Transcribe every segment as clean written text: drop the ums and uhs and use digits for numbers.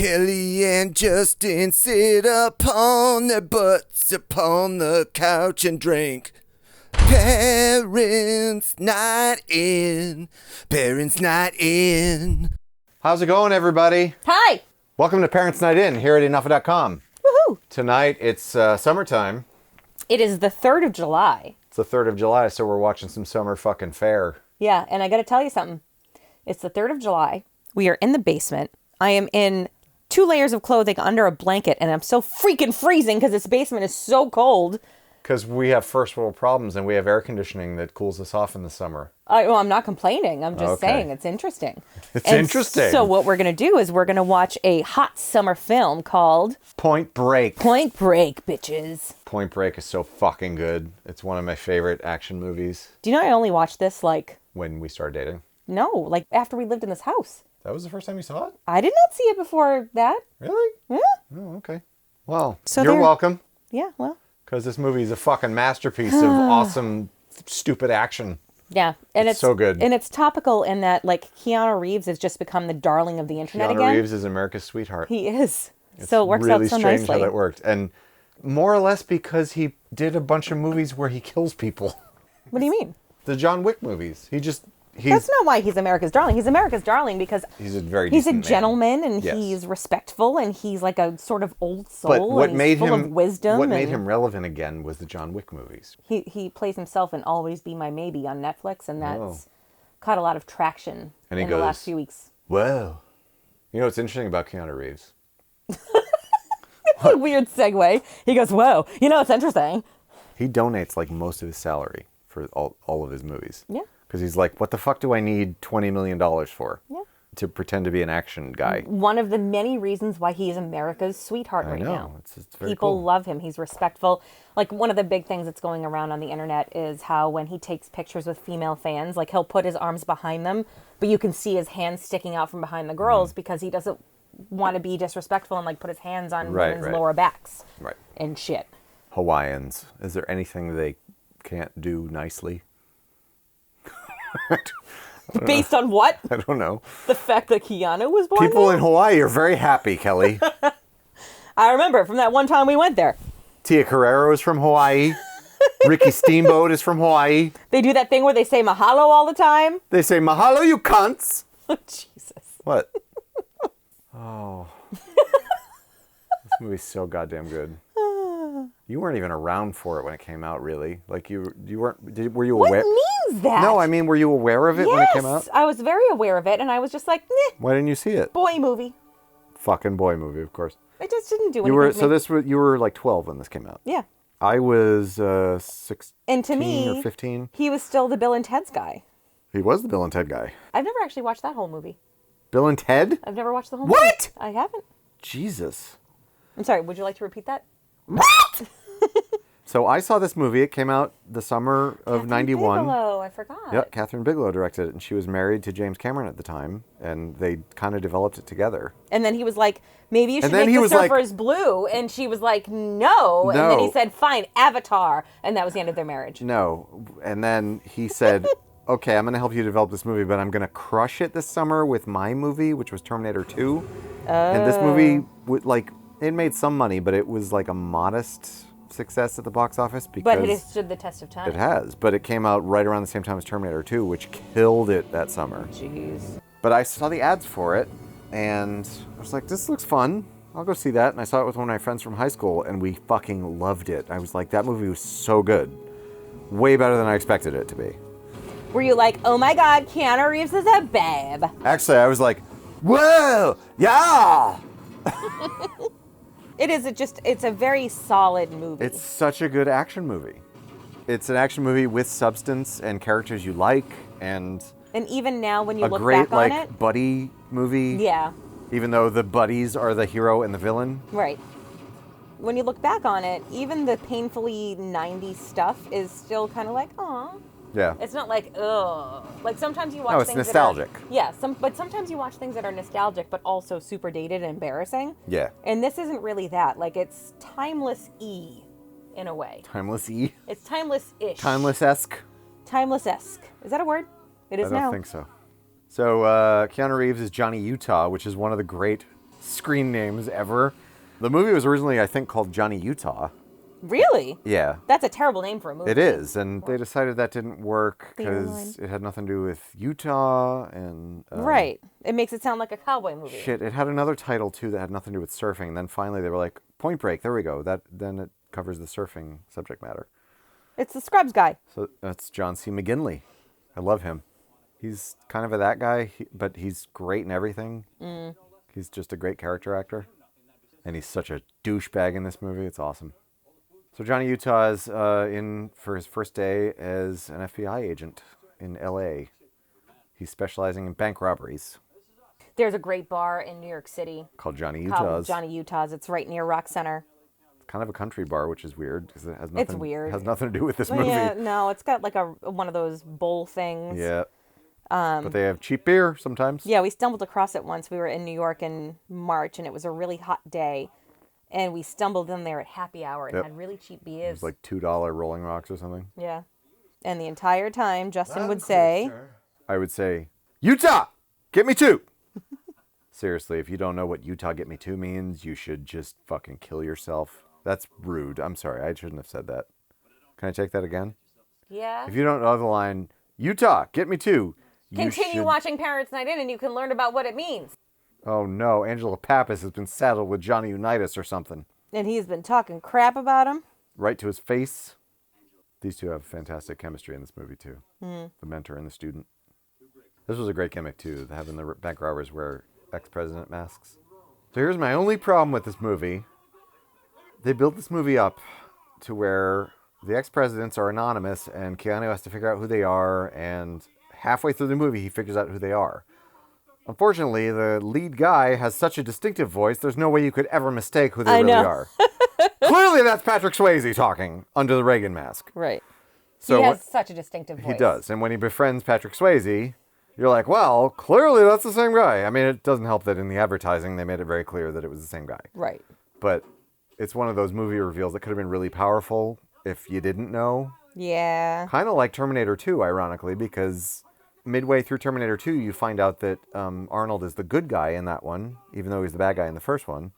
Kelly and Justin sit upon their butts upon the couch and drink. Parents night in. Parents night in. How's it going, everybody? Hi. Welcome to Parents Night In here at enough.com. Woohoo. Tonight, it's summertime. It is the 3rd of July. It's the 3rd of July, so we're watching some summer fucking fare. Yeah, and I got to tell you something. It's the 3rd of July. We are in the basement. I am in 2 layers of clothing under a blanket, and I'm so freaking freezing because this basement is so cold. Because we have first world problems, and we have air conditioning that cools us off in the summer. Well, I'm not complaining. I'm just saying it's interesting. It's interesting. So what we're going to do is we're going to watch a hot summer film called... Point Break. Point Break, bitches. Point Break is so fucking good. It's one of my favorite action movies. Do you know I only watched this, when we started dating? No, after we lived in this house. That was the first time you saw it? I did not see it before that. Really? Yeah. Oh, okay. Well, So you're welcome. Yeah, well... Because this movie is a fucking masterpiece of awesome, stupid action. Yeah, and it's so good. And it's topical in that, Keanu Reeves has just become the darling of the internet again. Keanu Reeves is America's sweetheart. He is. So it works out so nicely. Really strange how that worked. And more or less because he did a bunch of movies where he kills people. What do you mean? The John Wick movies. That's not why he's America's darling. He's America's darling because he's a gentleman and yes. He's respectful and he's like a sort of old soul. But what and made full him of wisdom. What made him relevant again was the John Wick movies. He plays himself in Always Be My Maybe on Netflix, and that's caught a lot of traction in the last few weeks. Whoa. You know what's interesting about Keanu Reeves? What a weird segue. He goes, whoa. You know what's interesting? He donates most of his salary for all of his movies. Yeah. Because he's like, what the fuck do I need $20 million for? Yeah. To pretend to be an action guy. One of the many reasons why he is America's sweetheart right now. It's very People cool. love him. He's respectful. One of the big things that's going around on the internet is how when he takes pictures with female fans, he'll put his arms behind them, but you can see his hands sticking out from behind the girls because he doesn't want to be disrespectful and put his hands on women's lower backs. Right. And shit. Hawaiians. Is there anything they can't do nicely? Based on what? I don't know. The fact that Keanu was born People there? in Hawaii are very happy, Kelly. I remember from that one time we went there. Tia Carrero is from Hawaii. Ricky Steamboat is from Hawaii. They do that thing where they say mahalo all the time. They say, mahalo, you cunts. Oh, Jesus. What? Oh. This movie's so goddamn good. You weren't even around for it when it came out, really. You weren't. Were you aware? What means that? No, I mean, were you aware of it when it came out? Yes, I was very aware of it, and I was just like, meh. Why didn't you see it? Boy movie. Fucking boy movie, of course. It just didn't do anything. You were 12 when this came out. Yeah. I was 16 and to me, or 15. He was still the Bill and Ted's guy. He was the Bill and Ted guy. I've never actually watched that whole movie. Bill and Ted? I've never watched the whole movie. What? I haven't. Jesus. I'm sorry, would you like to repeat that? What? So I saw this movie. It came out the summer of '91. Bigelow, I forgot. Yeah, Catherine Bigelow directed it, and she was married to James Cameron at the time, and they kind of developed it together. And then he was like, maybe you should make the surfers blue, and she was like, no. And then he said, fine, Avatar, and that was the end of their marriage. No, and then he said, okay, I'm going to help you develop this movie, but I'm going to crush it this summer with my movie, which was Terminator 2. And this movie, it made some money, but it was a modest success at the box office because but it has stood the test of time. It has, but it came out right around the same time as Terminator 2, which killed it that summer. Jeez. But I saw the ads for it, and I was like, this looks fun. I'll go see that. And I saw it with one of my friends from high school, and we fucking loved it. I was like, that movie was so good. Way better than I expected it to be. Were you like, oh my God, Keanu Reeves is a babe? Actually, I was like, whoa, yeah! It's a very solid movie. It's such a good action movie. It's an action movie with substance and characters you like, and even now when you look back on it, a great buddy movie. Yeah. Even though the buddies are the hero and the villain. Right. When you look back on it, even the painfully 90s stuff is still kind of like, aw. Yeah. It's not like, ugh. Sometimes you watch things. No, it's nostalgic. But sometimes you watch things that are nostalgic, but also super dated and embarrassing. Yeah. And this isn't really that. It's timeless-y in a way. Timeless-y? It's timeless-ish. Timeless-esque? Timeless-esque. Is that a word? It is now. I don't think so. So, Keanu Reeves is Johnny Utah, which is one of the great screen names ever. The movie was originally, I think, called Johnny Utah. Really? Yeah. That's a terrible name for a movie. It is, and they decided that didn't work The airline. because it had nothing to do with Utah and... Right. It makes it sound like a cowboy movie. Shit, it had another title, too, that had nothing to do with surfing. And then finally they were like, Point Break, there we go. Then it covers the surfing subject matter. It's the Scrubs guy. So that's John C. McGinley. I love him. He's kind of that guy, but he's great in everything. He's just a great character actor. And he's such a douchebag in this movie. It's awesome. So Johnny Utah is in for his first day as an FBI agent in L.A. He's specializing in bank robberies. There's a great bar in New York City Called Johnny called Utah's. Johnny Utah's. It's right near Rock Center. It's kind of a country bar, which is weird because it has nothing. It's weird. Has nothing to do with this movie. Yeah, no, it's got like one of those bowl things. Yeah. But they have cheap beer sometimes. Yeah, we stumbled across it once. We were in New York in March, and it was a really hot day. And we stumbled in there at happy hour and had really cheap It beers. was like $2 Rolling Rocks or something. Yeah. And the entire time, Justin would say... I would say, Utah, get me two. Seriously, if you don't know what Utah get me two means, you should just fucking kill yourself. That's rude. I'm sorry. I shouldn't have said that. Can I take that again? Yeah. If you don't know the line, Utah, get me two. Continue watching Parents Night In and you can learn about what it means. Oh no, Angela Pappas has been saddled with Johnny Unitas or something. And he's been talking crap about him. Right to his face. These two have fantastic chemistry in this movie too. The mentor and the student. This was a great gimmick too, having the bank robbers wear ex-president masks. So here's my only problem with this movie. They built this movie up to where the ex-presidents are anonymous and Keanu has to figure out who they are, and halfway through the movie he figures out who they are. Unfortunately, the lead guy has such a distinctive voice, there's no way you could ever mistake who they really are. Clearly that's Patrick Swayze talking under the Reagan mask. Right. So he has such a distinctive voice. He does. And when he befriends Patrick Swayze, you're like, well, clearly that's the same guy. I mean, it doesn't help that in the advertising they made it very clear that it was the same guy. Right. But it's one of those movie reveals that could have been really powerful if you didn't know. Yeah. Kind of like Terminator 2, ironically, because midway through Terminator 2, you find out that Arnold is the good guy in that one, even though he's the bad guy in the first one.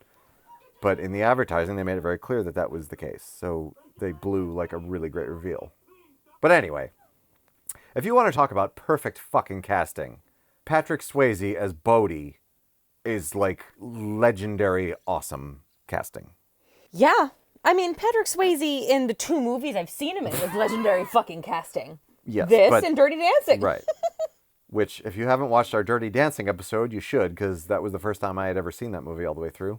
But in the advertising, they made it very clear that that was the case. So they blew like a really great reveal. But anyway, if you want to talk about perfect fucking casting, Patrick Swayze as Bodhi is like legendary awesome casting. Yeah. I mean, Patrick Swayze in the two movies I've seen him in was legendary fucking casting. Yes. This and Dirty Dancing. Right. Which, if you haven't watched our Dirty Dancing episode, you should, because that was the first time I had ever seen that movie all the way through.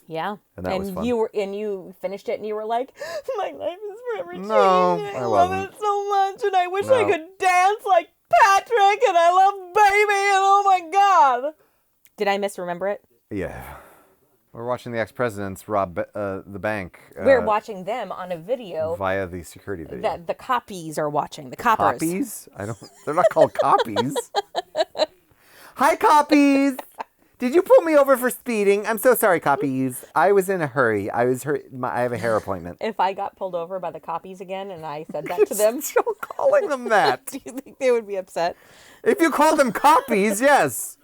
Yeah. And that was fun. You finished it and you were like, my life is forever changed. No, I I love wasn't. it so much and I wish I could dance like Patrick and I love Baby and oh my God. Did I misremember it? Yeah. We're watching the ex-presidents rob the bank. We're watching them on a video via the security video. that the copies are watching. The coppers. Copies? They're not called copies. Hi, copies. Did you pull me over for speeding? I'm so sorry, copies. I was in a hurry. I have a hair appointment. If I got pulled over by the copies again and I said that to them, Still calling them that. do you think they would be upset? If you call them copies, yes.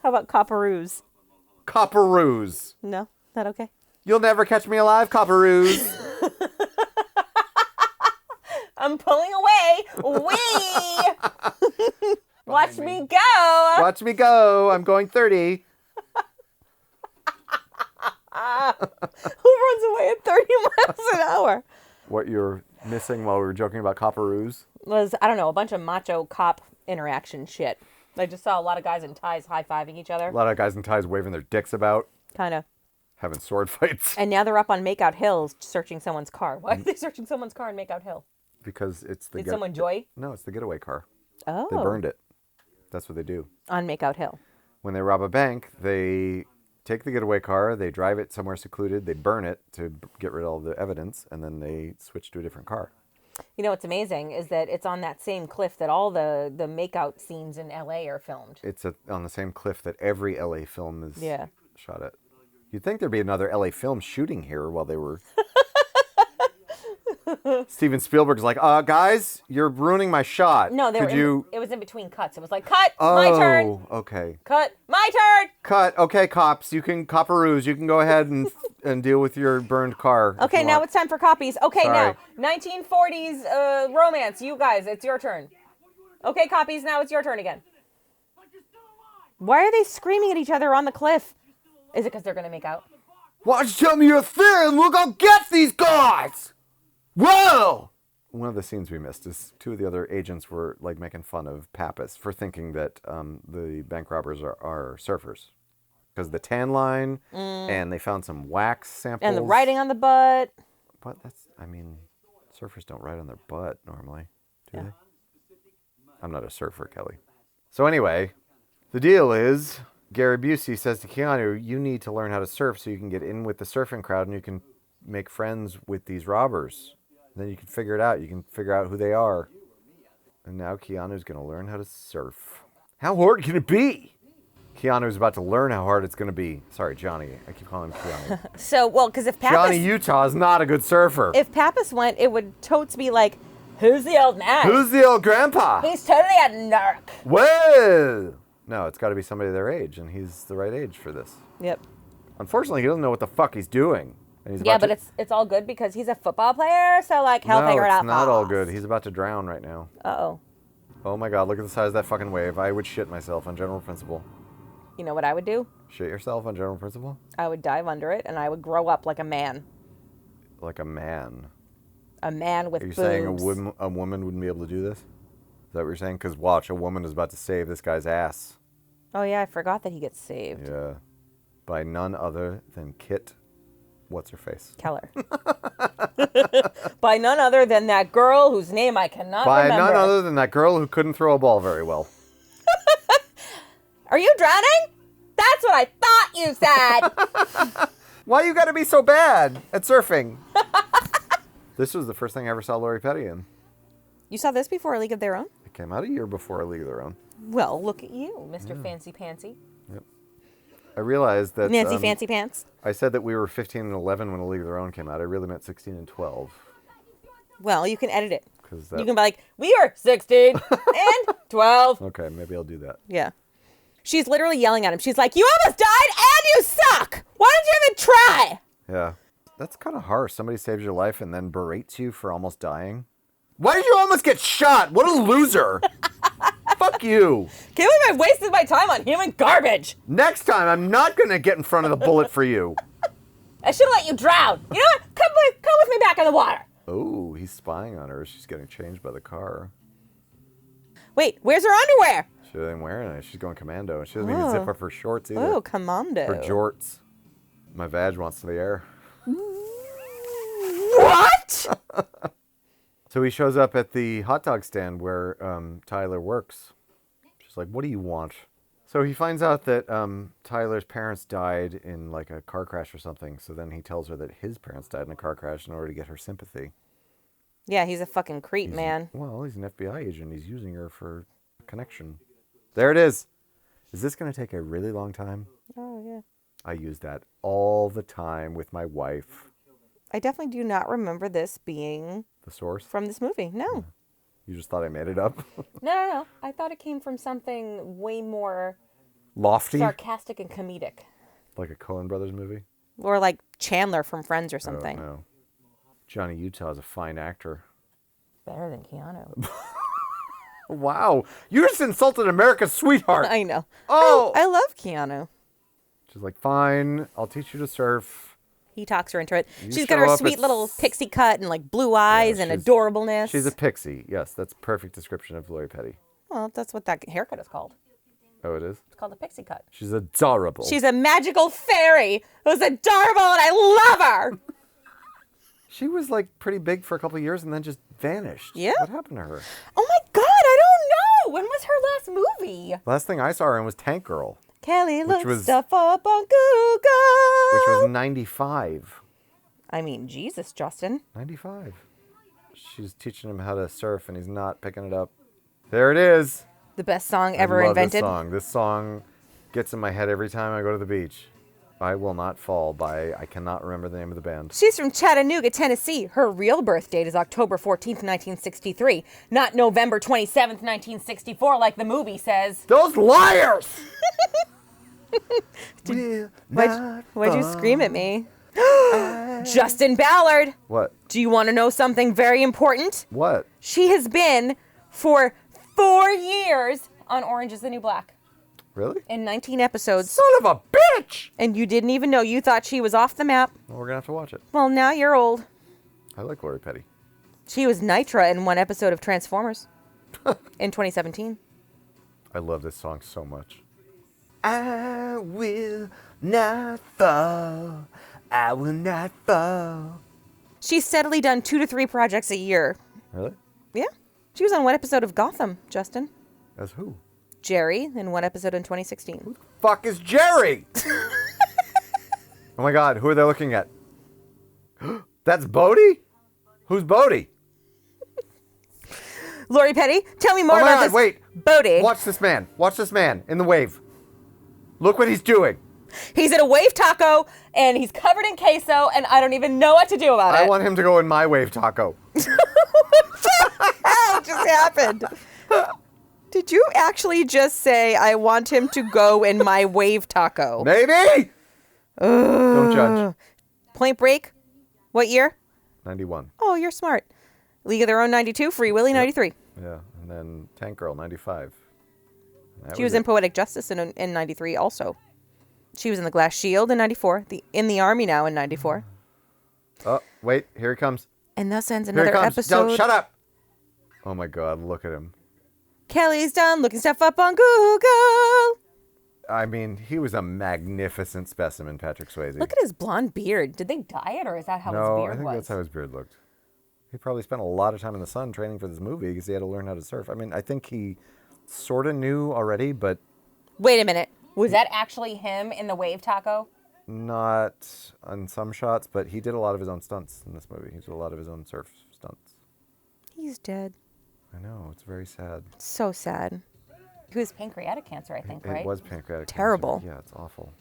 How about copperoos? Copperoos. No? That okay? You'll never catch me alive, copperoos. I'm pulling away. Wee! Watch me go. Watch me go. I'm going 30. Who runs away at 30 miles an hour? What you're missing while we were joking about copperoos? Was, I don't know, a bunch of macho cop interaction shit. I just saw a lot of guys in ties high-fiving each other. A lot of guys in ties waving their dicks about, Kind of. having sword fights. And now they're up on Makeout Hill searching someone's car. Why are they searching someone's car in Makeout Hill? Because it's the Did someone joy? No, it's the getaway car. Oh. They burned it. That's what they do. On Makeout Hill. When they rob a bank, they take the getaway car, they drive it somewhere secluded, they burn it to get rid of all the evidence, and then they switch to a different car. You know what's amazing is that it's on that same cliff that all the makeout scenes in L.A. are filmed. It's on the same cliff that every LA film is Yeah. shot at. You'd think there'd be another LA film shooting here while they were Steven Spielberg's like, guys, you're ruining my shot. No, it was in between cuts. It was like, cut, my turn. Oh, okay. Cut, my turn. Cut. Okay, cops, you can copperoos. You can go ahead and deal with your burned car. Okay, now it's time for copies. Okay, Sorry. now 1940s romance. You guys, it's your turn. Okay, copies. Now it's your turn again. Why are they screaming at each other on the cliff? Is it because they're gonna make out? Why don't you tell me your theory and we'll go get these guys? Whoa! One of the scenes we missed is two of the other agents were like making fun of Pappas for thinking that the bank robbers are surfers. Because the tan line, and they found some wax samples. And the writing on the butt. But surfers don't write on their butt normally, do they? I'm not a surfer, Kelly. So anyway, the deal is, Gary Busey says to Keanu, you need to learn how to surf so you can get in with the surfing crowd and you can make friends with these robbers. Then you can figure it out. You can figure out who they are. And now Keanu's going to learn how to surf. How hard can it be? Keanu's about to learn how hard it's going to be. Sorry, Johnny. I keep calling him Keanu. Because if Pappas... Johnny Utah is not a good surfer. If Pappas went, it would totes be like, who's the old man? Who's the old grandpa? He's totally a narc. Whoa! No, it's got to be somebody their age, and he's the right age for this. Yep. Unfortunately, he doesn't know what the fuck he's doing. And he's But it's all good because he's a football player, so like he'll figure it out. No, it's not all good. He's about to drown right now. Uh-oh. Oh my God, look at the size of that fucking wave. I would shit myself on general principle. You know what I would do? Shit yourself on general principle? I would dive under it and I would grow up like a man. Like a man? A man with boobs. Are you saying a woman wouldn't be able to do this? Is that what you're saying? Because watch, a woman is about to save this guy's ass. Oh yeah, I forgot that he gets saved. Yeah. By none other than Kit, what's her face? Keller. By none other than that girl whose name I cannot remember. By none other than that girl who couldn't throw a ball very well. Are you drowning? That's what I thought you said. Why you gotta be so bad at surfing? This was the first thing I ever saw Lori Petty in. You saw this before A League of Their Own? It came out a year before A League of Their Own. Well, look at you, Mr. Fancy Pantsy. Yep. I realized that... Nancy Fancy Pants. I said that we were 15 and 11 when A League of Their Own came out. I really meant 16 and 12. Well, you can edit it. That... You can be like, we are 16 and 12. Okay, maybe I'll do that. Yeah. She's literally yelling at him. She's like, you almost died and you suck. Why don't you even try? Yeah. That's kind of harsh. Somebody saves your life and then berates you for almost dying. Why did you almost get shot? What a loser. Fuck you. Can't believe I wasted my time on human garbage. Next time, I'm not going to get in front of the bullet for you. I should have let you drown. You know what? Come with me back in the water. Oh, he's spying on her. She's getting changed by the car. Wait, where's her underwear? She ain't wearing it. She's going commando. And she doesn't even zip up her shorts either. Oh, commando. Her jorts. My vag wants to the air. What? So he shows up at the hot dog stand where Tyler works. She's like, what do you want? So he finds out that Tyler's parents died in like a car crash or something. So then he tells her that his parents died in a car crash in order to get her sympathy. Yeah, he's a fucking creep, man. Well, he's an FBI agent. He's using her for connection. There it is. Is this going to take a really long time? Oh, yeah. I use that all the time with my wife. I definitely do not remember this being... The source? From this movie, no. You just thought I made it up? No. I thought it came from something way more... Lofty? Sarcastic and comedic. Like a Coen Brothers movie? Or like Chandler from Friends or something. Oh, no. Johnny Utah is a fine actor. Better than Keanu. Wow. You just insulted America's sweetheart. I know. Oh. I love Keanu. She's like, fine, I'll teach you to surf. He talks her into it. You She's got her sweet little pixie cut and like blue eyes and adorableness. She's a pixie. Yes, that's a perfect description of Lori Petty. Well, that's what that haircut is called. Oh, it is? It's called a pixie cut. She's adorable. She's a magical fairy who's adorable and I love her. She was like pretty big for a couple of years and then just vanished. Yeah. What happened to her? Oh my God, I don't know. When was her last movie? Last thing I saw her in was Tank Girl. Kelly looked stuff up on Google. Which was 95. I mean, Jesus, Justin. 95. She's teaching him how to surf and he's not picking it up. There it is. The best song ever I love invented. This song gets in my head every time I go to the beach. I Will Not Fall by, I cannot remember the name of the band. She's from Chattanooga, Tennessee. Her real birth date is October 14th, 1963, not November 27th, 1964, like the movie says. Those liars! Why'd you scream at me? Justin Ballard. What? Do you want to know something very important? What? She has been for 4 years on Orange is the New Black. Really? In 19 episodes. Son of a bitch! And you didn't even know. You thought she was off the map. Well, we're going to have to watch it. Well, now you're old. I like Lori Petty. She was Nitra in one episode of Transformers in 2017. I love this song so much. I will not fall. I will not fall. She's steadily done 2 to 3 projects a year. Really? Yeah. She was on one episode of Gotham, Justin. As who? Jerry in one episode in 2016. Fuck is Jerry? Oh my God, who are they looking at? That's Bodie? Who's Bodie? Lori Petty, tell me more Oh my about God, this. wait. Bodie. Watch this man. Watch this man in the wave. Look what he's doing. He's at a wave taco and he's covered in queso and I don't even know what to do about it. I want him to go in my wave taco. What just happened? Did you actually just say, I want him to go in my wave taco? Maybe? Don't judge. Point Break, what year? 91. Oh, you're smart. League of Their Own 92, Free Willy 93. Yeah, and then Tank Girl 95. She was in Poetic Justice in 93 also. She was in The Glass Shield in 94, in the Army now in 94. Oh, wait, here he comes. And thus ends Here another he comes. episode. Don't, shut up. Oh my God, look at him. Kelly's done looking stuff up on Google. I mean, he was a magnificent specimen, Patrick Swayze. Look at his blonde beard. Did they dye it or is that how his beard was? No, I think that's how his beard looked. He probably spent a lot of time in the sun training for this movie because he had to learn how to surf. I mean, I think he sort of knew already, but... Wait a minute. Was that actually him in the wave taco? Not on some shots, but he did a lot of his own stunts in this movie. He did a lot of his own surf stunts. He's dead. I know, it's very sad. So sad. He was pancreatic cancer, I think, right? It was pancreatic Terrible. cancer. Yeah, it's awful.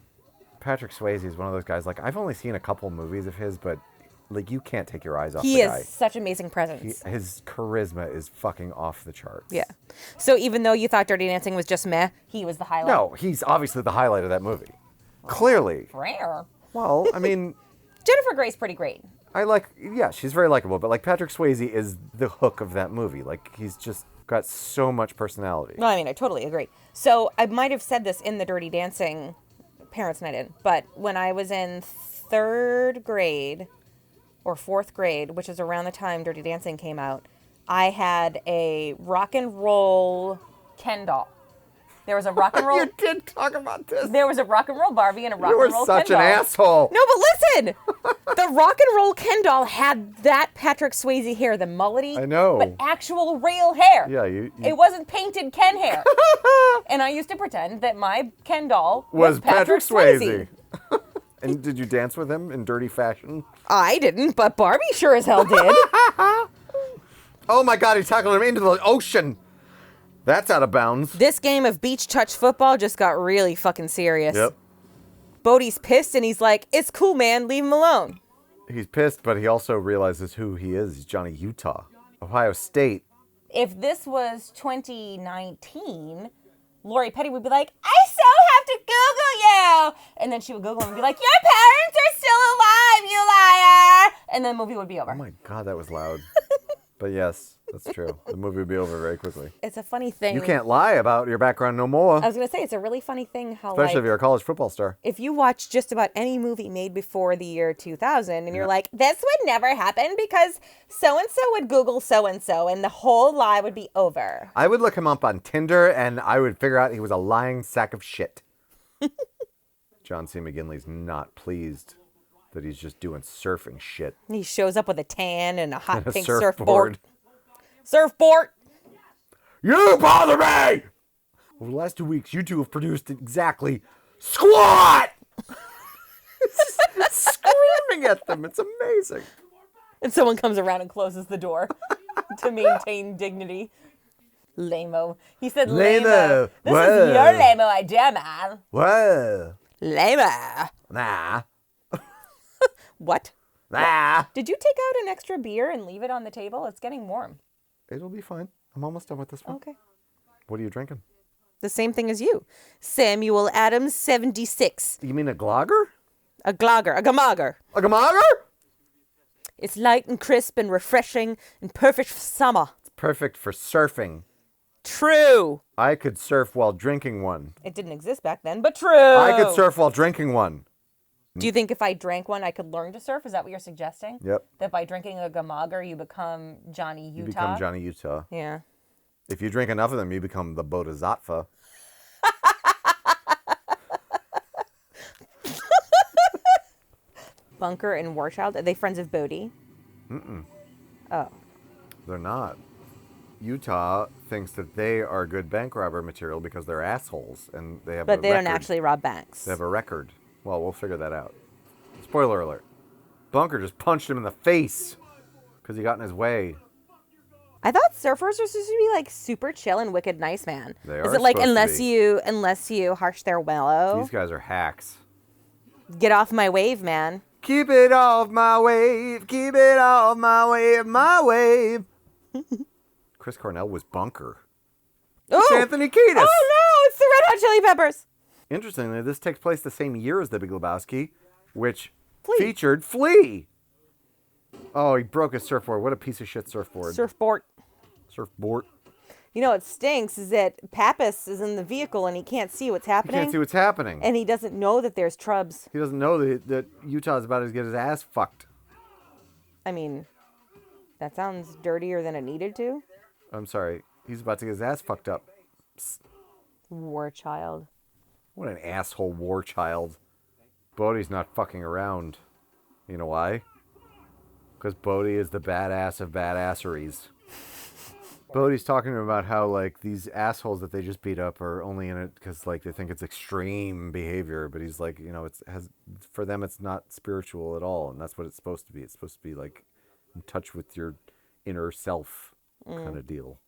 Patrick Swayze is one of those guys, like, I've only seen a couple movies of his, but, like, you can't take your eyes off the guy. He is such amazing presence. His charisma is fucking off the charts. Yeah. So even though you thought Dirty Dancing was just meh, he was the highlight? No, he's obviously the highlight of that movie. Clearly. Rare. Well, I mean... Jennifer Grey's pretty great. Yeah, she's very likable, but, like, Patrick Swayze is the hook of that movie. Like, he's just got so much personality. No, I mean, I totally agree. So I might have said this in the Dirty Dancing Parents Night In, but when I was in 3rd grade or 4th grade, which is around the time Dirty Dancing came out, I had a rock and roll Ken doll. There was a rock and roll... You did talk about this. There was a rock and roll Barbie and a rock You were and roll Ken doll. such an asshole. No, but listen! The rock and roll Ken doll had that Patrick Swayze hair, the mullety. I know. But actual real hair. Yeah, you... It wasn't painted Ken hair. And I used to pretend that my Ken doll was Patrick Swayze. Swayze. And did you dance with him in dirty fashion? I didn't, but Barbie sure as hell did. Oh my God, he tackled him into the ocean. That's out of bounds. This game of beach touch football just got really fucking serious. Yep. Bodie's pissed and he's like, it's cool, man. Leave him alone. He's pissed, but he also realizes who he is. He's Johnny Utah. Ohio State. If this was 2019, Lori Petty would be like, I so have to Google you. And then she would Google him and be like, your parents are still alive, you liar. And then the movie would be over. Oh my God, that was loud. But yes, that's true. The movie would be over very quickly. It's a funny thing. You can't lie about your background no more. I was going to say, it's a really funny thing how, Especially if you're a college football star. if you watch just about any movie made before the year 2000 and you're like, this would never happen because so-and-so would Google so-and-so and the whole lie would be over. I would look him up on Tinder and I would figure out he was a lying sack of shit. John C. McGinley's not pleased that he's just doing surfing shit. He shows up with a tan and a hot And a pink surfboard. Surfboard! You bother me! Over the last 2 weeks, you two have produced exactly squat! Screaming at them. It's amazing. And someone comes around and closes the door to maintain dignity. Lame-o. He said lame-o. Lame-o. This Whoa. is your lame-o idea, man. Whoa. Lamer. Nah. What? Nah. Did you take out an extra beer and leave it on the table? It's getting warm. It'll be fine. I'm almost done with this one. Okay. What are you drinking? The same thing as you. Samuel Adams, 76. You mean a glogger? A glogger, a gamager. A gamager? It's light and crisp and refreshing and perfect for summer. It's perfect for surfing. True. I could surf while drinking one. It didn't exist back then, but true. I could surf while drinking one. Do you think if I drank one, I could learn to surf? Is that what you're suggesting? Yep. That by drinking a gamager, you become Johnny Utah? You become Johnny Utah. Yeah. If you drink enough of them, you become the Bodhisattva. Bunker and Warchild, are they friends of Bodhi? Mm-mm. Oh. They're not. Utah thinks that they are good bank robber material because they're assholes and they have But they don't actually rob banks. They have a record. Well, we'll figure that out. Spoiler alert. Bunker just punched him in the face because he got in his way. I thought surfers are supposed to be like super chill and wicked nice, man. They Is are it like supposed to be. unless you harsh their willow? These guys are hacks. Get off my wave, man. Keep it off my wave. Keep it off my wave. My wave. Chris Cornell was Bunker. It's Anthony Kiedis. Oh no, it's the Red Hot Chili Peppers. Interestingly, this takes place the same year as The Big Lebowski, which Flea. featured Flea. Oh, he broke his surfboard. What a piece of shit surfboard. Surfboard. Surfboard. You know what stinks is that Pappas is in the vehicle and he can't see what's He happening. can't see what's happening. And he doesn't know that there's trubs. He doesn't know that Utah's about to get his ass fucked. I mean, that sounds dirtier than it needed to. I'm sorry. He's about to get his ass fucked up. Psst. War child. What an asshole war child. Bodhi's not fucking around. You know why? Because Bodhi is the badass of badasseries. Bodhi's talking to him about how, like, these assholes that they just beat up are only in it because, like, they think it's extreme behavior. But he's like, you know, for them, it's not spiritual at all. And that's what it's supposed to be. It's supposed to be, like, in touch with your inner self kind of deal.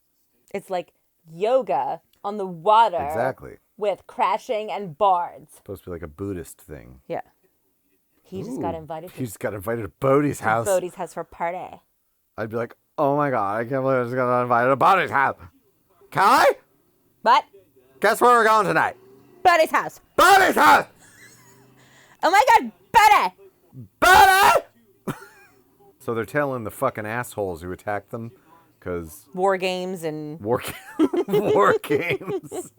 It's like yoga on the water. Exactly. With crashing and bards. It's supposed to be like a Buddhist thing. Yeah. He just got invited to Bodhi's house. Bodhi's house for a party. I'd be like, oh my god, I can't believe I just got invited to Bodhi's house. Can I? What? Guess where we're going tonight? Bodhi's house. Bodhi's house! Oh my god, Bodhi! Bodhi! So they're telling the fucking assholes who attacked them, because... War games and... War games.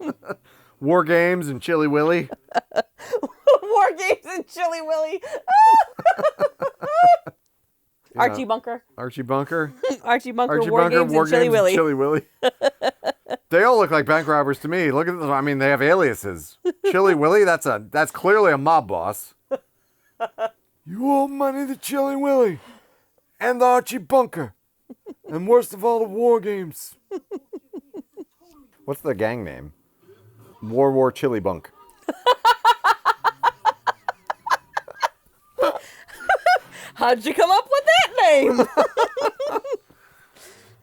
War games and Chili Willy. War games and Chili Willy. Archie Bunker. Archie Bunker. Archie Bunker, War Games, and Chili Willy. Chili Willy. They all look like bank robbers to me. Look at them. I mean, they have aliases. Chili Willy, that's clearly a mob boss. You owe money to Chili Willy and the Archie Bunker. And worst of all, the War Games. What's their gang name? War Chili Bunk. How'd you come up with that name?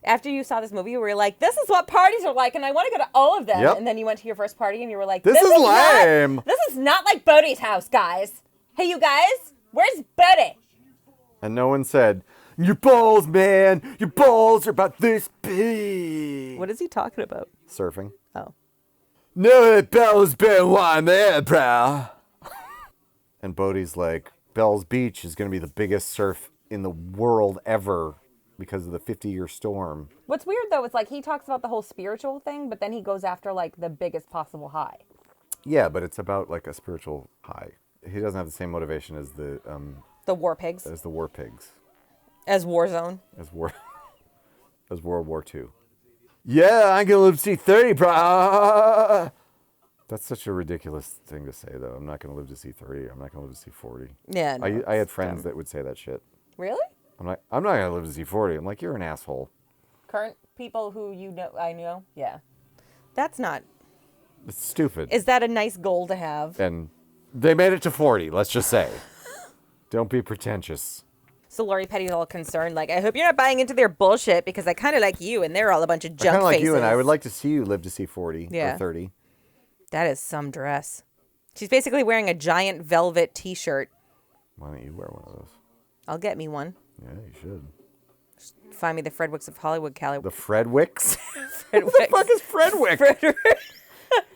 After you saw this movie, you were like, this is what parties are like, and I want to go to all of them. Yep. And then you went to your first party, and you were like, this is lame. This is not like Bodhi's house, guys. Hey, you guys, where's Bodhi? And no one said, your balls, man. Your balls are about this big. What is he talking about? Surfing. Oh. No, Bell's been one there, bro. And Bodhi's like, Bell's Beach is going to be the biggest surf in the world ever because of the 50-year storm. What's weird, though, is like he talks about the whole spiritual thing, but then he goes after like the biggest possible high. Yeah, but it's about like a spiritual high. He doesn't have the same motivation as the war pigs. As the war pigs. As Warzone. As World War II. Yeah, I'm going to live to see 30, bro. That's such a ridiculous thing to say, though. I'm not going to live to see 30. I'm not going to live to see 40. Yeah. No, I had friends that would say that shit. Really? I'm not going to live to see 40. I'm like, you're an asshole. Current people who I know? Yeah. That's not... It's stupid. Is that a nice goal to have? And they made it to 40, let's just say. Don't be pretentious. So Lori Petty's all concerned, like, I hope you're not buying into their bullshit because I kind of like you and they're all a bunch of junk I kind of like faces. you, and I would like to see you live to see 40 or 30. That is some dress. She's basically wearing a giant velvet T-shirt. Why don't you wear one of those? I'll get me one. Yeah, you should. Find me the Fredwicks of Hollywood catalog. The Fredwicks? Fredwicks. What the fuck is Fredwick?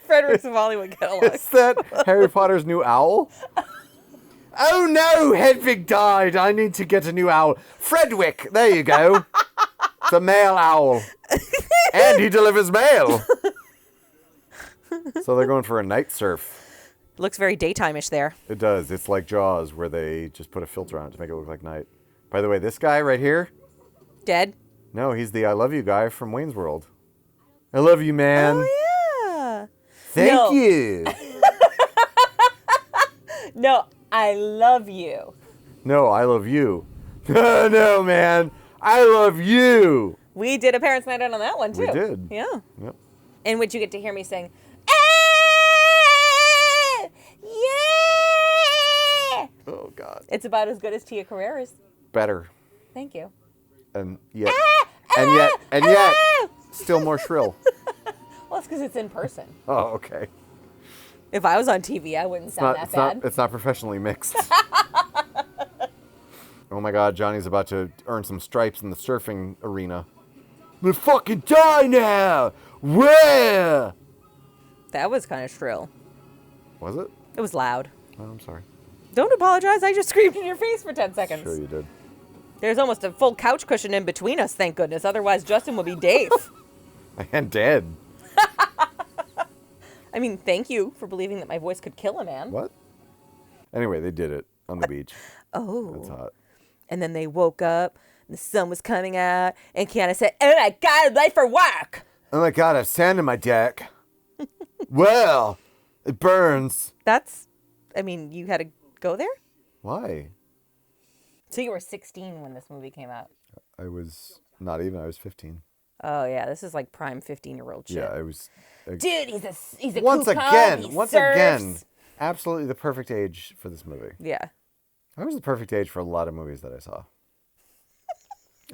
Fredwicks of Hollywood catalog. Is that Harry Potter's new owl? Oh no, Hedwig died. I need to get a new owl. Fredwick, there you go. It's a male owl. And he delivers mail. So they're going for a night surf. Looks very daytime-ish there. It does. It's like Jaws, where they just put a filter on it to make it look like night. By the way, this guy right here. Dead? No, he's the I love you guy from Wayne's World. I love you, man. Oh, yeah. Thank you. No, I love you. No, I love you. No, man. I love you. We did a parents' night out on that one, too. We did. Yeah. Yep. In which you get to hear me sing, yeah! Oh, God. It's about as good as Tia Carrera's. Better. Thank you. And yet, still more shrill. Well, it's because it's in person. Oh, okay. If I was on TV, I wouldn't sound that bad. It's not professionally mixed. Oh my God, Johnny's about to earn some stripes in the surfing arena. I'm gonna fucking die now! Where? That was kind of shrill. Was it? It was loud. Oh, I'm sorry. Don't apologize. I just screamed in your face for 10 seconds. Sure you did. There's almost a full couch cushion in between us, thank goodness. Otherwise, Justin would be Dave. And dead. I mean, thank you for believing that my voice could kill a man. What? Anyway, they did it on the beach. Oh. That's hot. And then they woke up, and the sun was coming out, and Keanu said, oh my God, I'm late for work. Oh my God, I have sand in my deck. Well, it burns. You had to go there? Why? So you were 16 when this movie came out. I was not even. I was 15. Oh, yeah, this is like prime 15-year-old shit. Yeah, I was. Dude, he's a once cool again, cop. once surfs. again, absolutely the perfect age for this movie. Yeah. I was the perfect age for a lot of movies that I saw.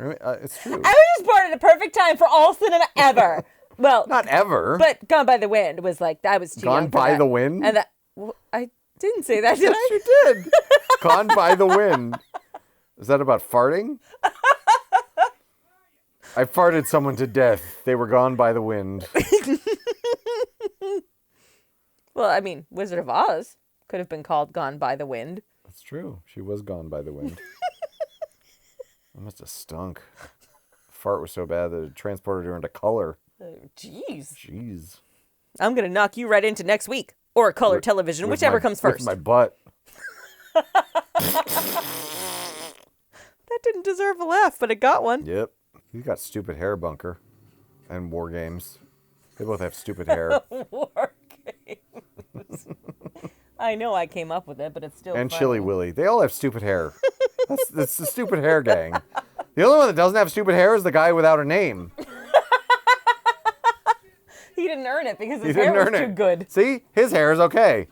I mean, it's true. I was just born at a perfect time for all cinema ever. Well, Not ever. But Gone by the Wind was like, I was too young Gone for by that. the Wind? And I didn't say that, did Yes, I? you did. Gone by the Wind. Is that about farting? I farted someone to death. They were gone by the wind. Well, I mean, Wizard of Oz could have been called Gone by the Wind. That's true. She was gone by the wind. It must have stunk. Fart was so bad that it transported her into color. Jeez. Jeez. I'm going to knock you right into next week. Or color television, whichever comes first. With my butt. That didn't deserve a laugh, but it got one. Yep. You got stupid hair, Bunker. And War Games. They both have stupid hair. War Games. I know I came up with it, but it's still And funny. Chili Willy. They all have stupid hair. That's the stupid hair gang. The only one that doesn't have stupid hair is the guy without a name. He didn't earn it because He his hair didn't was earn too it. good. See? His hair is okay.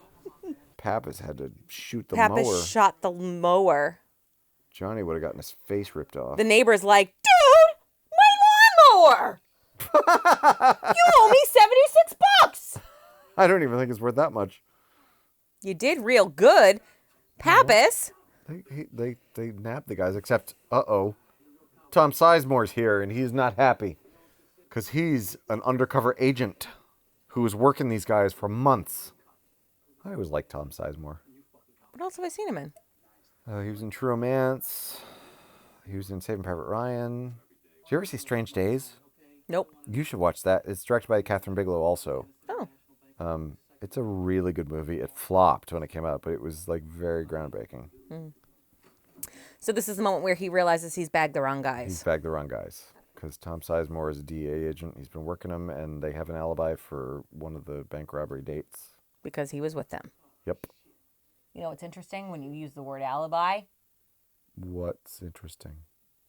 Pappas had to shoot the Pappas mower. shot the mower. Johnny would have gotten his face ripped off. The neighbor's like, dude, my lawnmower! You owe me $76. I don't even think it's worth that much. You did real good. Pappas. They nabbed the guys, except, uh-oh. Tom Sizemore's here, and he's not happy. Because he's an undercover agent who was working these guys for months. I always liked Tom Sizemore. What else have I seen him in? He was in True Romance. He was in Saving Private Ryan. Did you ever see Strange Days? Nope. You should watch that. It's directed by Catherine Bigelow also. Oh. It's a really good movie. It flopped when it came out, but it was like very groundbreaking. So this is the moment where he realizes he's bagged the wrong guys. He's bagged the wrong guys. Because Tom Sizemore is a DEA agent. He's been working them, and they have an alibi for one of the bank robbery dates. Because he was with them. Yep. You know what's interesting when you use the word alibi? What's interesting?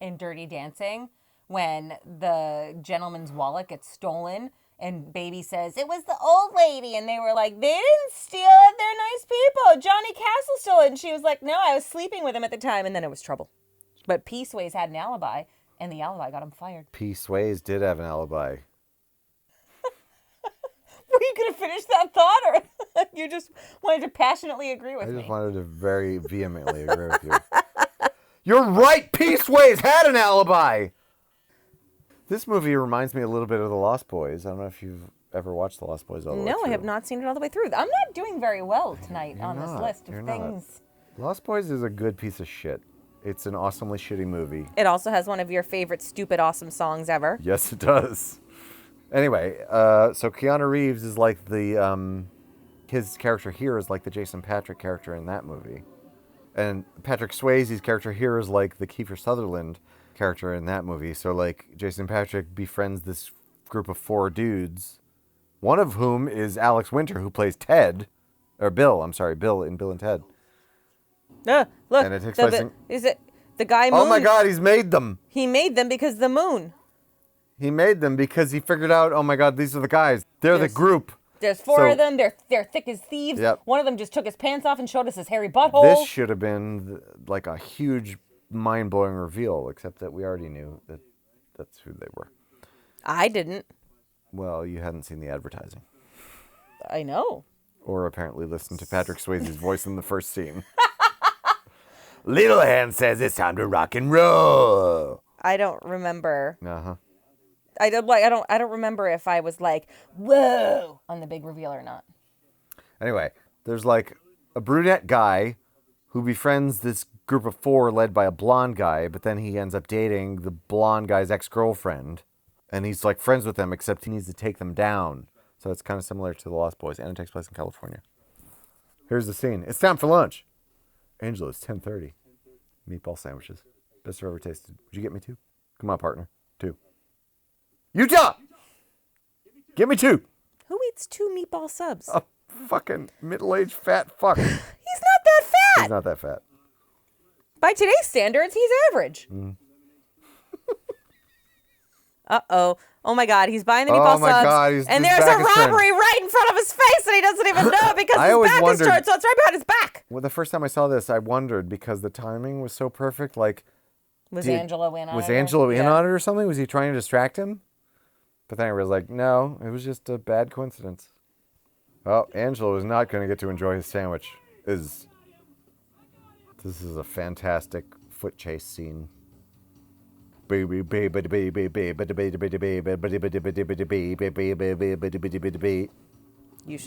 In Dirty Dancing, when the gentleman's wallet gets stolen and Baby says, it was the old lady. And they were like, they didn't steal it. They're nice people. Johnny Castle stole it. And she was like, no, I was sleeping with him at the time. And then it was trouble. But P. Swayze had an alibi, and the alibi got him fired. P. Swayze did have an alibi. Were you going to finish that thought, or you just wanted to passionately agree with I me? just wanted to very vehemently agree with you. You're right. Swayze had an alibi. This movie reminds me a little bit of The Lost Boys. I don't know if you've ever watched The Lost Boys all the way No, through. I have not seen it all the way through. I'm not doing very well tonight on this list of things. Lost Boys is a good piece of shit. It's an awesomely shitty movie. It also has one of your favorite stupid awesome songs ever. Yes, it does. Anyway, so Keanu Reeves is like the, his character here is like the Jason Patric character in that movie. And Patrick Swayze's character here is like the Kiefer Sutherland character in that movie. So like Jason Patric befriends this group of 4 dudes, one of whom is Alex Winter, who plays Ted, or Bill in Bill and Ted. Look, And it takes place in... is it the guy Moon? Oh my God, he's made them. He made them because the moon. He made them because he figured out, oh my God, these are the guys. They're the group. There's 4 of them. They're thick as thieves. Yep. One of them just took his pants off and showed us his hairy butthole. This should have been like a huge, mind-blowing reveal, except that we already knew that that's who they were. I didn't. Well, you hadn't seen the advertising. I know. Or apparently listened to Patrick Swayze's voice in the first scene. Little Hand says it's time to rock and roll. I don't remember. Uh-huh. I don't remember if I was like, whoa, on the big reveal or not. Anyway, there's like a brunette guy who befriends this group of 4 led by a blonde guy, but then he ends up dating the blonde guy's ex-girlfriend. And he's like friends with them, except he needs to take them down. So it's kind of similar to The Lost Boys, and it takes place in California. Here's the scene. It's time for lunch. Angela, it's 10:30. Meatball sandwiches. Best I've ever tasted. Would you get me 2? Come on, partner. 2. Utah! Give me 2. Who eats 2 meatball subs? A fucking middle-aged fat fuck. He's not that fat. He's not that fat. By today's standards, he's average. Uh-oh. Oh my God, he's buying the meatball subs. God, and there's a robbery right in front of his face and he doesn't even know because his back is turned, so it's right behind his back. Well, the first time I saw this, I wondered because the timing was so perfect. Like, Was Angelo in on it? Was Angelo in on it or something? Was he trying to distract him? But then I was like, no, it was just a bad coincidence. Oh, Angelo is not going to get to enjoy his sandwich. This is a fantastic foot chase scene. You should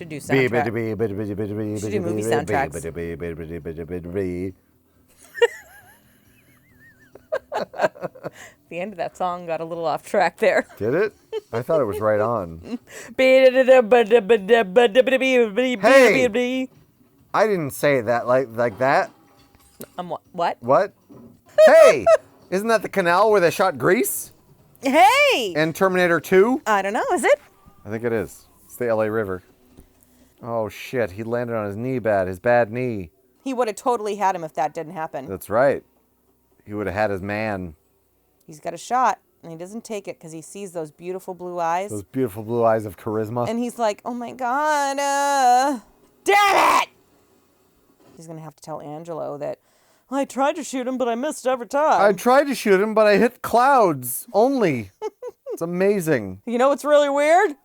do soundtrack. You should do movie soundtracks. The end of that song got a little off track there. Did it? I thought it was right on. Hey! I didn't say that like that. What? What? Hey! Isn't that the canal where they shot Grease? Hey! And Terminator 2? I don't know, is it? I think it is. It's the LA River. Oh shit, he landed on his bad knee. He would have totally had him if that didn't happen. That's right. He would have had his man. He's got a shot, and he doesn't take it because he sees those beautiful blue eyes. Those beautiful blue eyes of charisma. And he's like, oh my God, damn it! He's going to have to tell Angelo that, I tried to shoot him, but I missed every time. I tried to shoot him, but I hit clouds only. It's amazing. You know what's really weird?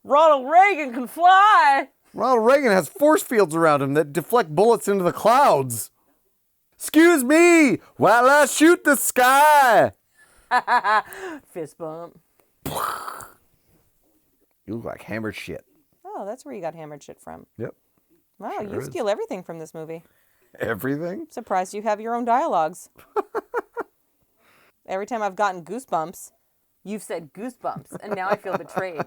Ronald Reagan can fly. Ronald Reagan has force fields around him that deflect bullets into the clouds. Excuse me while I shoot the sky. Fist bump. You look like hammered shit. Oh, that's where you got hammered shit from. Yep. Wow, Sure you is. steal everything from this movie. Everything? Surprised you have your own dialogues. Every time I've gotten goosebumps, you've said goosebumps, and now I feel betrayed.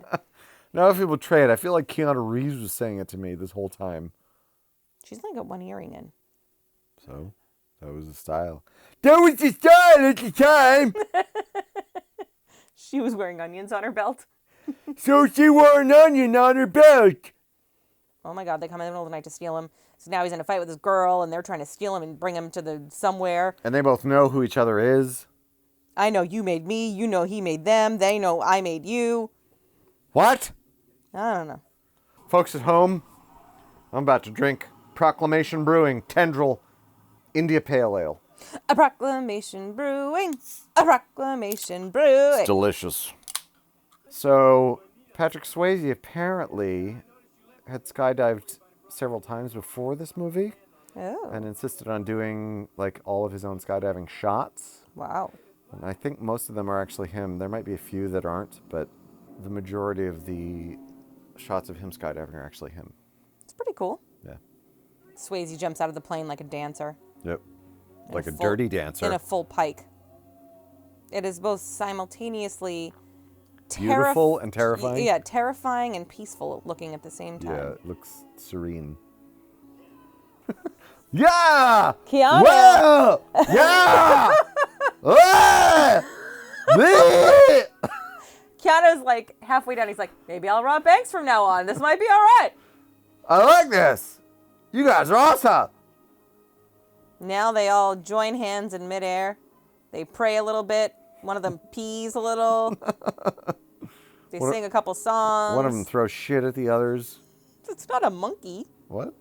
Now I feel betrayed. I feel like Keanu Reeves was saying it to me this whole time. She's only got one earring in. So, that was the style. That was the style at the time! She was wearing onions on her belt. So she wore an onion on her belt. Oh my God, they come in the middle of the night to steal him. So now he's in a fight with this girl, and they're trying to steal him and bring him to the somewhere. And they both know who each other is. I know you made me. You know he made them. They know I made you. What? I don't know. Folks at home, I'm about to drink Proclamation Brewing Tendril India Pale Ale. A proclamation brewing. A proclamation brewing. It's delicious. So, Patrick Swayze apparently had skydived several times before this movie Oh. and insisted on doing like all of his own skydiving shots. Wow. And I think most of them are actually him. There might be a few that aren't, but the majority of the shots of him skydiving are actually him. It's pretty cool. Yeah. Swayze jumps out of the plane like a dancer. Yep. Like a full- dirty dancer. In a full pike. It is both simultaneously Beautiful and terrifying. Yeah, terrifying and peaceful looking at the same time. Yeah, it looks serene. Yeah! Keanu! Whoa! Yeah! Ah! Bleh! Keanu's like halfway down. He's like, maybe I'll rob banks from now on. This might be all right. I like this. You guys are awesome. Now they all join hands in midair. They pray a little bit. One of them pees a little. They sing a couple songs. One of them throws shit at the others. It's not a monkey. What?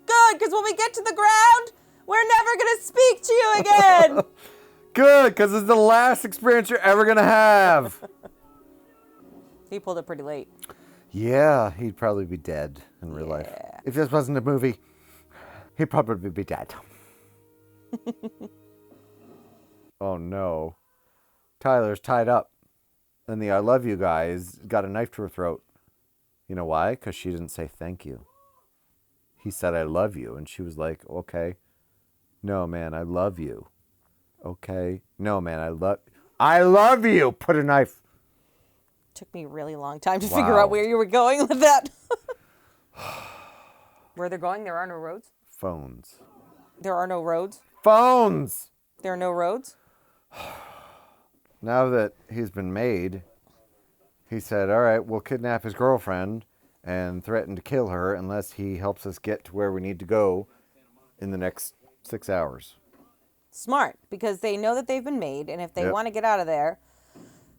Good, because when we get to the ground, we're never going to speak to you again. Good, because it's the last experience you're ever going to have. He pulled it pretty late. Yeah, he'd probably be dead in real life. If this wasn't a movie, he'd probably be dead. Oh no. Tyler's tied up. And the I love you guys got a knife to her throat. You know why? Because she didn't say thank you. He said, I love you. And she was like, okay. No, man, I love you. Okay. No, man, I love you. Put a knife. Took me a really long time to figure out where you were going with that. Where they're going, there are no roads? Phones. There are no roads? Phones! There are no roads? Now that he's been made, he said, all right, we'll kidnap his girlfriend and threaten to kill her unless he helps us get to where we need to go in the next 6 hours. Smart, because they know that they've been made, and if they want to get out of there,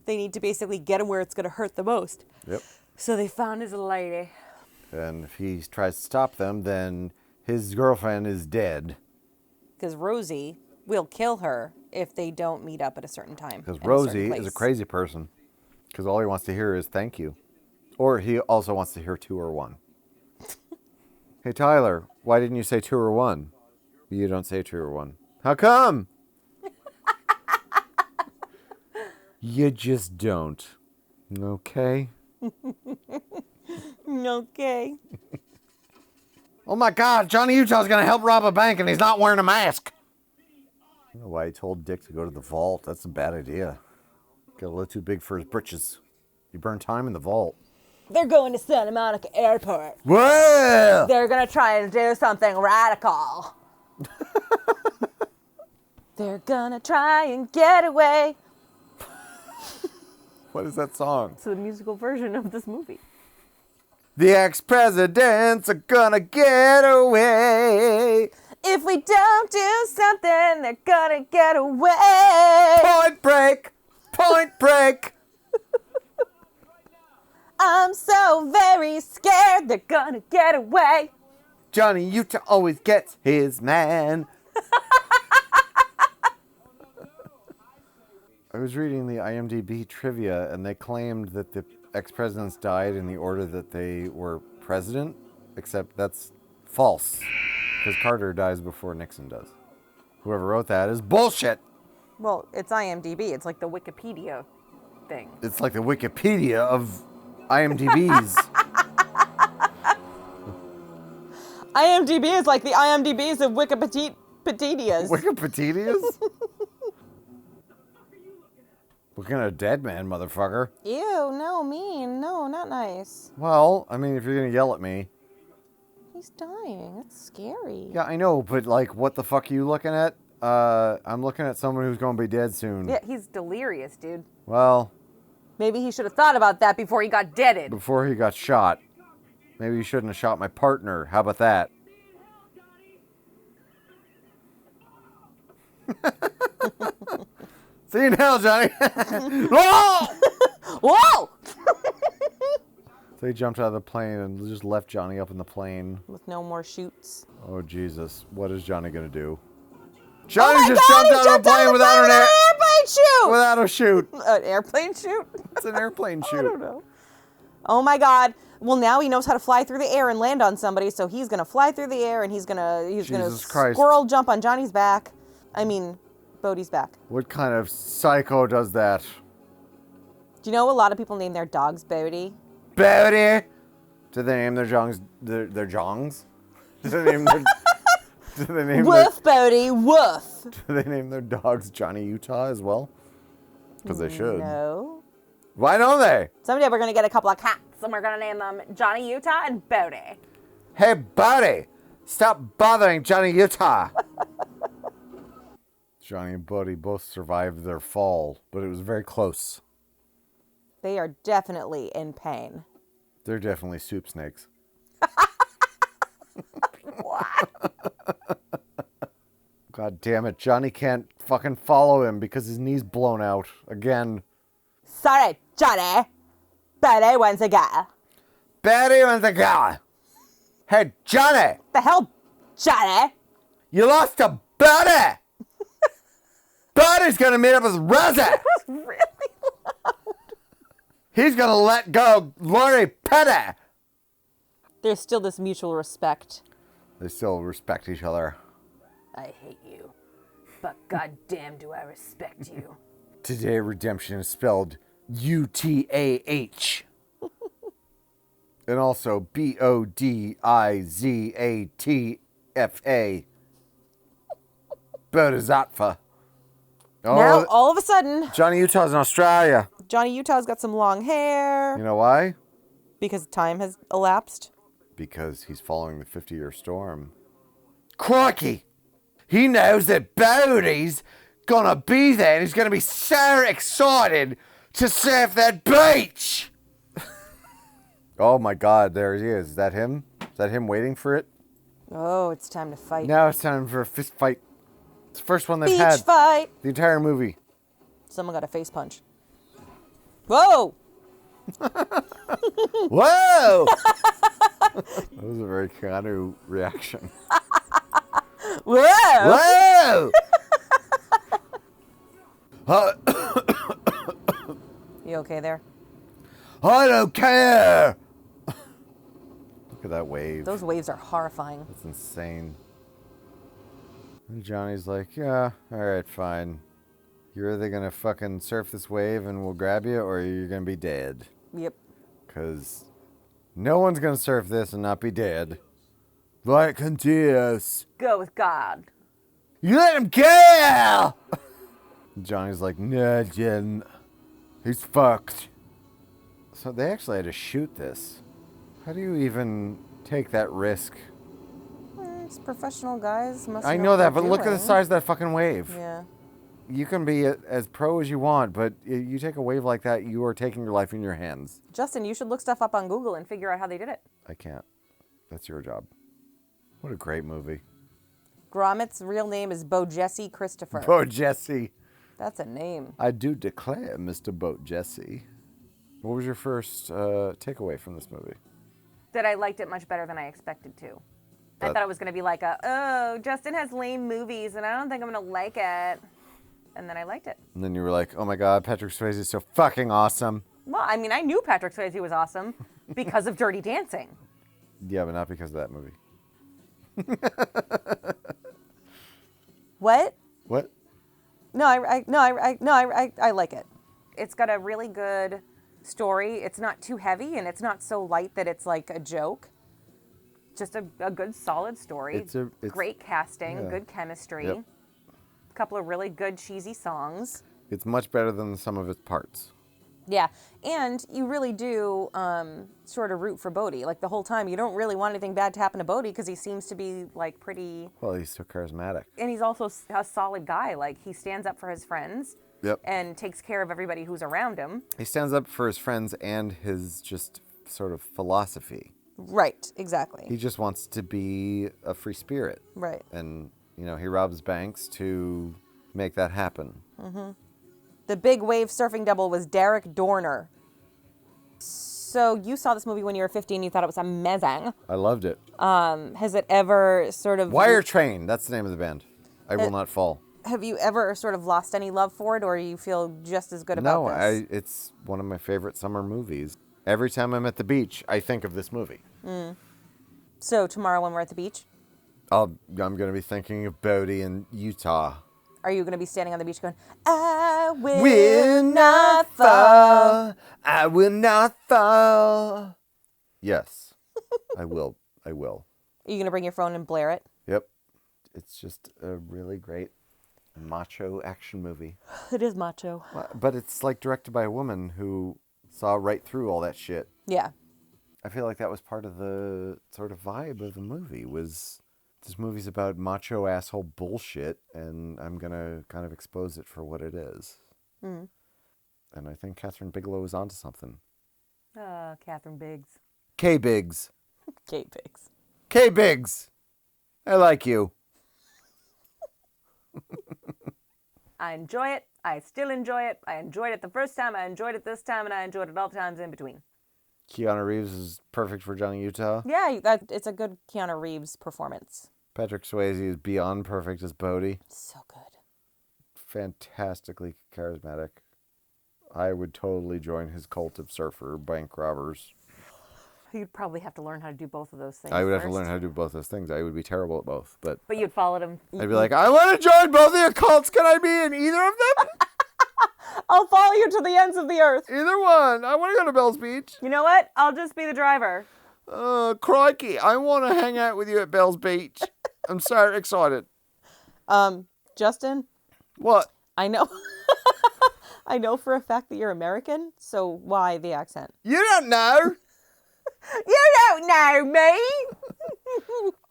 they need to basically get him where it's going to hurt the most. Yep. So they found his lady. And if he tries to stop them, then his girlfriend is dead. Because Rosie will kill her if they don't meet up at a certain time. Because Rosie is a crazy person. Because all he wants to hear is thank you. Or he also wants to hear 2 or 1. Hey, Tyler, why didn't you say 2 or 1? You don't say 2 or 1. How come? You just don't. Okay? Okay. Oh my God, Johnny Utah's gonna help rob a bank and he's not wearing a mask. I don't know why he told Dick to go to the vault. That's a bad idea. Got a little too big for his britches. You burn time in the vault. They're going to Santa Monica Airport. Well, They're going to try to do something radical. They're going to try and get away. what is that song? It's the musical version of this movie. The ex-presidents are gonna get away. If we don't do something, they're gonna get away. Point break! Point break! I'm so very scared they're gonna get away. Johnny Utah always gets his man. I was reading the IMDb trivia, and they claimed that the ex-presidents died in the order that they were president, except that's false, because Carter dies before Nixon does. Whoever wrote that is bullshit. Well, it's IMDb. It's like the Wikipedia thing. It's like the Wikipedia of IMDb's. IMDb is like the IMDb's of Wikipedias. Wikipedias? Looking at a dead man, motherfucker. Ew, no, mean. No, not nice. Well, I mean, if you're gonna yell at me. He's dying. That's scary. Yeah, I know, but like, what the fuck are you looking at? I'm looking at someone who's gonna be dead soon. Yeah, he's delirious, dude. Well. Maybe he should have thought about that before he got deaded. Before he got shot. Maybe he shouldn't have shot my partner. How about that? See you in hell, Johnny. Whoa! Whoa! So he jumped out of the plane and just left Johnny up in the plane. With no more shoots. Oh, Jesus. What is Johnny going to do? Johnny just jumped out of a plane without an airplane chute! Without a chute. An airplane chute? It's an airplane chute. I don't know. Oh my God. Well, now he knows how to fly through the air and land on somebody, so he's gonna fly through the air and he's gonna Jesus Christ. squirrel jump on Johnny's back. I mean, Bodhi's back. What kind of psycho does that? Do you know a lot of people name their dogs Bodhi? Bodhi! Do they name their jongs? Their jongs? Do they name their? Do they name Woof, Bodhi, woof. Do they name their dogs Johnny Utah as well? Because they should. No. Why don't they? Someday we're gonna get a couple of cats and we're gonna name them Johnny Utah and Bodhi. Hey, buddy! Stop bothering Johnny Utah! Johnny and Buddy both survived their fall, but it was very close. They are definitely in pain. They're definitely soup snakes. What? God damn it, Johnny can't fucking follow him because his knee's blown out again. Sorry, Johnny. Bodhi wants a guy. Betty wants a guy. Hey, Johnny! The hell, Johnny? You lost to Betty! Betty's gonna meet up with Rosie! That was really loud. He's gonna let go Lori Petty! There's still this mutual respect. They still respect each other. I hate you, but goddamn do I respect you. Today, redemption is spelled UTAH. And also BODIZATFA. Bodhisattva. Oh, Now, all of a sudden, Johnny Utah's in Australia. Johnny Utah's got some long hair. You know why? Because time has elapsed. Because he's following the 50-year storm. Crikey! He knows that Bodhi's gonna be there and he's gonna be so excited to surf that beach! Oh my God, there he is. Is that him? Is that him waiting for it? Oh, it's time to fight. Now it's time for a fist fight. It's the first one they've Beach had. fight. The entire movie. Someone got a face punch. Whoa! Whoa! That was a very Keanu reaction. Whoa! Whoa! You okay there? I don't care! Look at that wave. Those waves are horrifying. That's insane. And Johnny's like, yeah, alright, fine. You're either gonna fucking surf this wave and we'll grab you, or you're gonna be dead. Yep. Because no one's gonna surf this and not be dead. Like continues. Go with God. You let him kill! Johnny's like, no, Jen. He's fucked. So they actually had to shoot this. How do you even take that risk? It's professional guys. Must I know know what that, they're but look at the doing. size of that fucking wave. Yeah. You can be as pro as you want, but you take a wave like that, you are taking your life in your hands. Justin, you should look stuff up on Google and figure out how they did it. I can't. That's your job. What a great movie. Gromit's real name is Bo Jesse Christopher. Bo Jesse. That's a name. I do declare, Mr. Boat Jesse. What was your first takeaway from this movie? That I liked it much better than I expected to. I thought it was going to be like oh, Justin has lame movies and I don't think I'm going to like it. And then I liked it. And then you were like, oh my God, Patrick Swayze is so fucking awesome. Well, I mean, I knew Patrick Swayze was awesome because of Dirty Dancing. Yeah, but not because of that movie. What? What? No, I like it. It's got a really good story. It's not too heavy and it's not so light that it's like a joke. Just a good, solid story. It's great casting, yeah. good chemistry. Yep. A couple of really good cheesy songs. It's much better than some of its parts. Yeah, and you really do sort of root for Bodhi. Like the whole time, you don't really want anything bad to happen to Bodhi because he seems to be like pretty. Well, he's so charismatic. And he's also a solid guy. Like he stands up for his friends. Yep. And takes care of everybody who's around him. He stands up for his friends and his just sort of philosophy. Right, exactly. He just wants to be a free spirit. Right. And, he robs banks to make that happen. Mm-hmm. The big wave surfing double was Derek Dorner. So you saw this movie when you were 15. You thought it was amazing. I loved it. Has it ever sort of... Wire Train. That's the name of the band. I Will Not Fall. Have you ever sort of lost any love for it, or you feel just as good about this? No, it's one of my favorite summer movies. Every time I'm at the beach, I think of this movie. So tomorrow when we're at the beach, I'm going to be thinking of Bodie in Utah. are you going to be standing on the beach going, I will not fall? I will not fall. Yes, I will. I will. Are you going to bring your phone and blare it? Yep. It's just a really great macho action movie. It is macho. But it's like directed by a woman who saw right through all that shit. Yeah. I feel like that was part of the sort of vibe of the movie, was this movie's about macho asshole bullshit, and I'm going to kind of expose it for what it is. And I think Catherine Bigelow is onto something. Catherine Biggs. K-Biggs. Kate Biggs. K-Biggs. I like you. I enjoy it. I still enjoy it. I enjoyed it the first time. I enjoyed it this time, and I enjoyed it all the times in between. Keanu Reeves is perfect for Johnny Utah. Yeah, it's a good Keanu Reeves performance. Patrick Swayze is beyond perfect as Bodie. So good. Fantastically charismatic. I would totally join his cult of surfer bank robbers. You'd probably have to learn how to do both of those things. I would have to first. learn how to do both those things. I would be terrible at both, but You'd follow them. I'd be like, I want to join both the cults. Can I be in either of them? I'll follow you to the ends of the earth. Either one. I want to go to Bell's Beach. You know what? I'll just be the driver. Crikey, I want to hang out with you at Bell's Beach. I'm so excited. Justin? What? I know. I know for a fact that you're American, so why the accent? You don't know. You don't know me!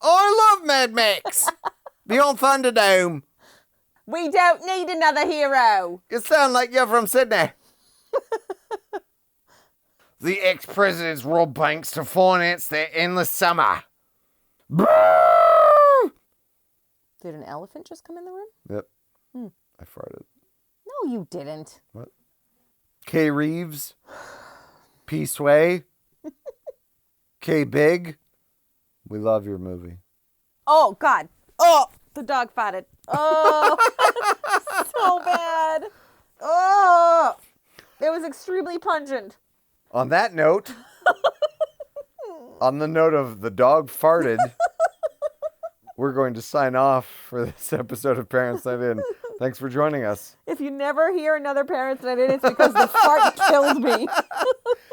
I love Mad Max. Beyond Thunderdome. We don't need another hero. You sound like you're from Sydney. The ex-presidents rob banks to finance their endless summer. Did an elephant just come in the room? Yep. I farted. No, you didn't. What? K. Reeves. P. Sway. K. Big. We love your movie. Oh, God. Oh, the dog farted. Oh, so bad. Oh, it was extremely pungent. On that note, on the note of the dog farted, we're going to sign off for this episode of Parents Night In. Thanks for joining us. If you never hear another Parents Night In, it's because the fart killed me.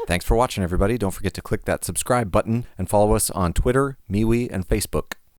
Thanks for watching, everybody. Don't forget to click that subscribe button and follow us on Twitter, MeWe, and Facebook.